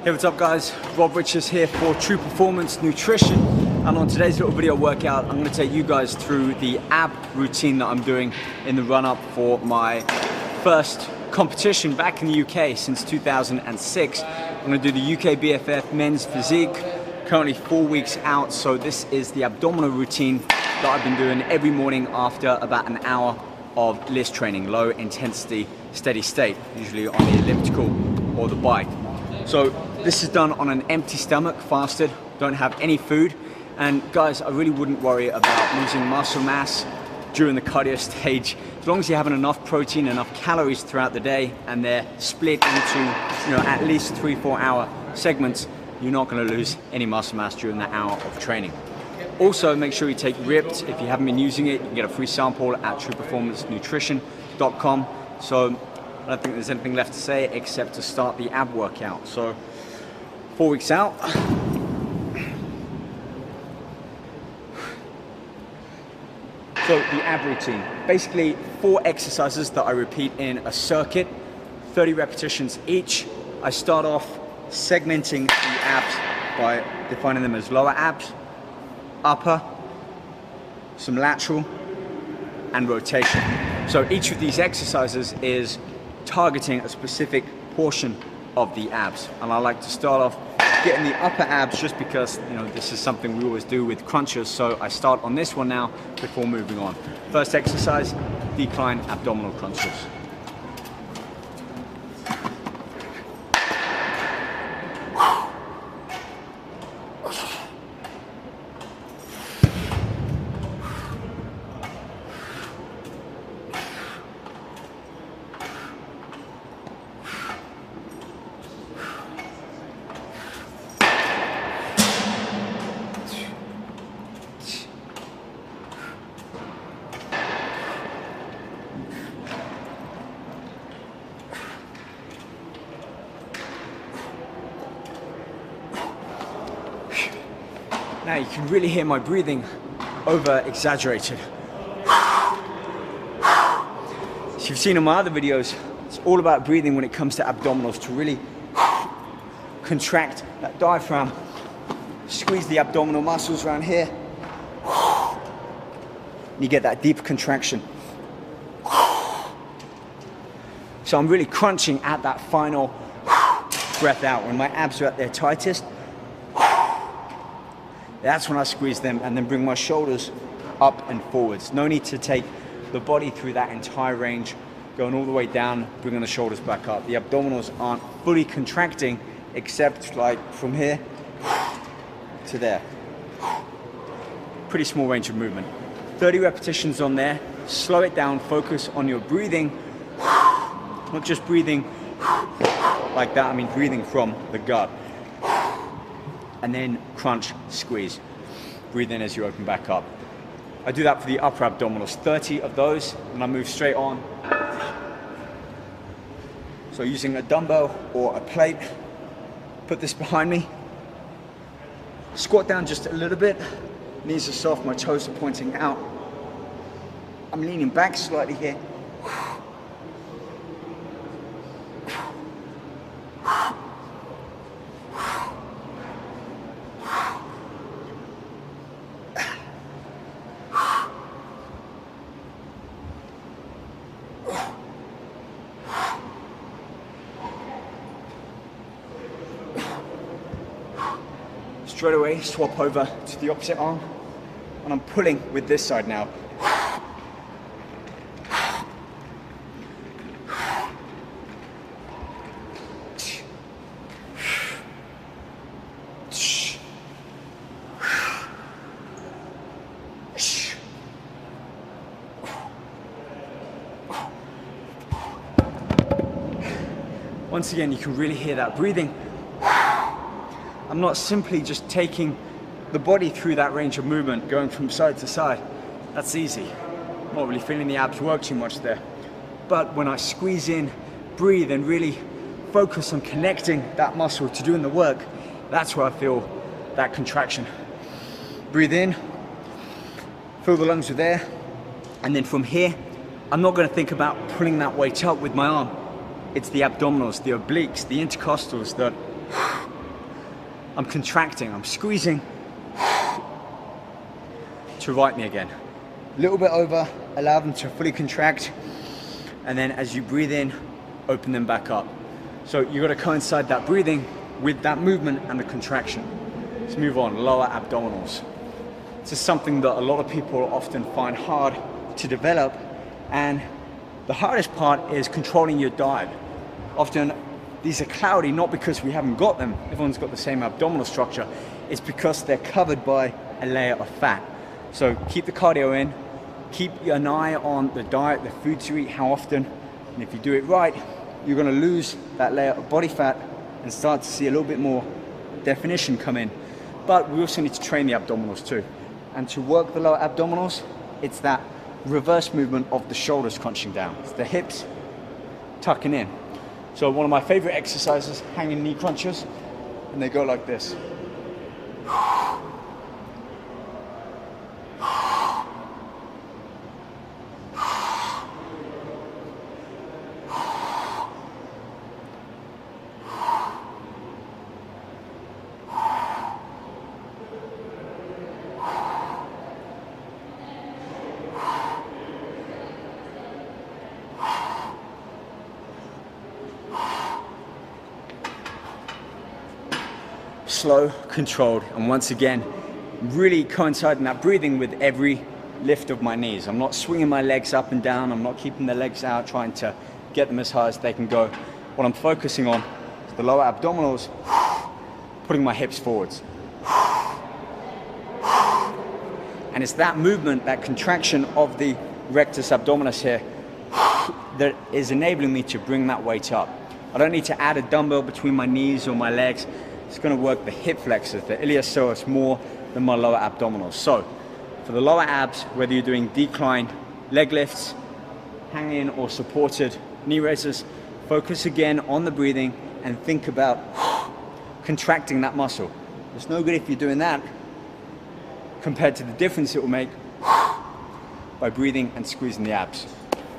Hey, what's up guys? Rob Richards here for True Performance Nutrition, and on today's little video workout I'm going to take you guys through the ab routine that I'm doing in the run-up for my first competition back in the UK since 2006. I'm going to do the UK BFF Men's Physique, currently 4 weeks out, so this is the abdominal routine that I've been doing every morning after about an hour of list training, low intensity, steady state, usually on the elliptical or the bike. So this is done on an empty stomach, fasted, don't have any food. And guys, I really wouldn't worry about losing muscle mass during the cardio stage. As long as you're having enough protein, enough calories throughout the day, and they're split into at least 3-4 hour segments, you're not going to lose any muscle mass during that hour of training. Also, make sure you take Ripped. If you haven't been using it, you can get a free sample at trueperformancenutrition.com. So I don't think there's anything left to say except to start the ab workout. So 4 weeks out. So the ab routine, basically 4 exercises that I repeat in a circuit, 30 repetitions each. I start off segmenting the abs by defining them as lower abs, upper, some lateral, and rotation. So each of these exercises is targeting a specific portion of the abs, and I like to start off getting the upper abs just because this is something we always do with crunches, so I start on this one now before moving on. First exercise, decline abdominal crunches. Now you can really hear my breathing over exaggerated. As you've seen in my other videos, it's all about breathing when it comes to abdominals, to really contract that diaphragm, squeeze the abdominal muscles around here, and you get that deep contraction. So I'm really crunching at that final breath out. When my abs are at their tightest, that's when I squeeze them and then bring my shoulders up and forwards. No need to take the body through that entire range, going all the way down, bringing the shoulders back up. The abdominals aren't fully contracting except like from here to there. Pretty small range of movement. 30 repetitions on there. Slow it down, focus on your breathing. Not just breathing like that, I mean breathing from the gut. And then crunch, squeeze. Breathe in as you open back up. I do that for the upper abdominals, 30 of those, and I move straight on. So using a dumbbell or a plate, put this behind me. Squat down just a little bit. Knees are soft, my toes are pointing out. I'm leaning back slightly here. Straight away, swap over to the opposite arm, and I'm pulling with this side now. Once again, you can really hear that breathing. I'm not simply just taking the body through that range of movement, going from side to side. That's easy. I'm not really feeling the abs work too much there. But when I squeeze in, breathe, and really focus on connecting that muscle to doing the work, that's where I feel that contraction. Breathe in, fill the lungs with air, and then from here, I'm not going to think about pulling that weight up with my arm. It's the abdominals, the obliques, the intercostals that I'm contracting, I'm squeezing to right knee again. A little bit over, allow them to fully contract, and then as you breathe in, open them back up. So you got to coincide that breathing with that movement and the contraction. Let's move on, lower abdominals. This is something that a lot of people often find hard to develop, and the hardest part is controlling your dive. Often these are cloudy, not because we haven't got them, everyone's got the same abdominal structure, it's because they're covered by a layer of fat. So keep the cardio in, keep an eye on the diet, the foods you eat, how often, and if you do it right, you're gonna lose that layer of body fat and start to see a little bit more definition come in. But we also need to train the abdominals too. And to work the lower abdominals, it's that reverse movement of the shoulders crunching down. It's the hips tucking in. So one of my favorite exercises, hanging knee crunches, and they go like this. Slow, controlled, and once again, really coinciding that breathing with every lift of my knees. I'm not swinging my legs up and down, I'm not keeping the legs out, trying to get them as high as they can go. What I'm focusing on is the lower abdominals, putting my hips forwards. And it's that movement, that contraction of the rectus abdominis here, that is enabling me to bring that weight up. I don't need to add a dumbbell between my knees or my legs. It's going to work the hip flexors, the iliopsoas, more than my lower abdominals. So for the lower abs, whether you're doing decline leg lifts, hanging or supported knee raises, focus again on the breathing and think about contracting that muscle. It's no good if you're doing that compared to the difference it will make by breathing and squeezing the abs.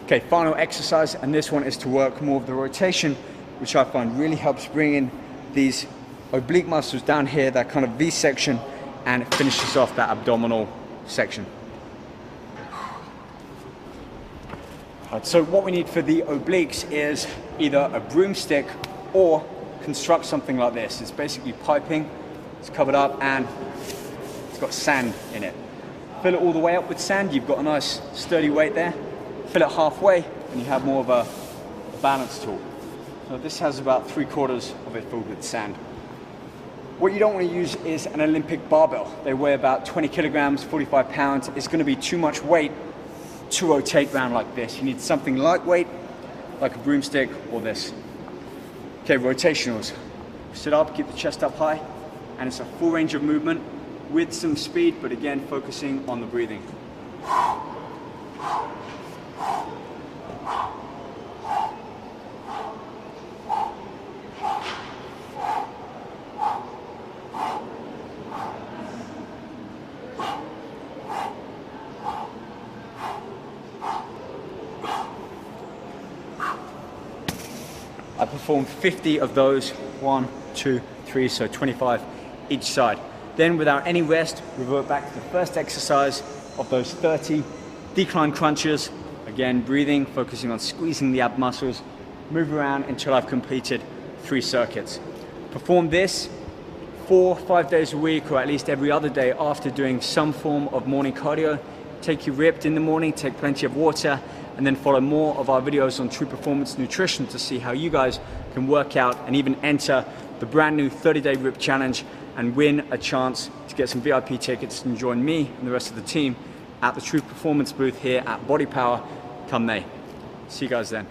Okay, final exercise, and this one is to work more of the rotation, which I find really helps bring in these oblique muscles down here, that kind of V section, and it finishes off that abdominal section. Right, so what we need for the obliques is either a broomstick or construct something like this. It's basically piping, it's covered up, and it's got sand in it. Fill it all the way up with sand, you've got a nice sturdy weight there. Fill it halfway, and you have more of a balance tool. So this has about 3/4 of it filled with sand. What you don't want to use is an Olympic barbell. They weigh about 20 kilograms, 45 pounds. It's going to be too much weight to rotate around like this. You need something lightweight, like a broomstick or this. Okay, rotationals. Sit up, keep the chest up high, and it's a full range of movement with some speed, but again, focusing on the breathing. I performed 50 of those, 1, 2, 3, so 25 each side. Then without any rest, revert back to the first exercise of those 30 decline crunches. Again, breathing, focusing on squeezing the ab muscles, move around until I've completed 3 circuits. Perform this 4 or 5 days a week, or at least every other day after doing some form of morning cardio. Take your ripped in the morning, take plenty of water, and then follow more of our videos on True Performance Nutrition to see how you guys can work out and even enter the brand new 30-day RIP challenge and win a chance to get some VIP tickets and join me and the rest of the team at the True Performance booth here at Body Power come May. See you guys then.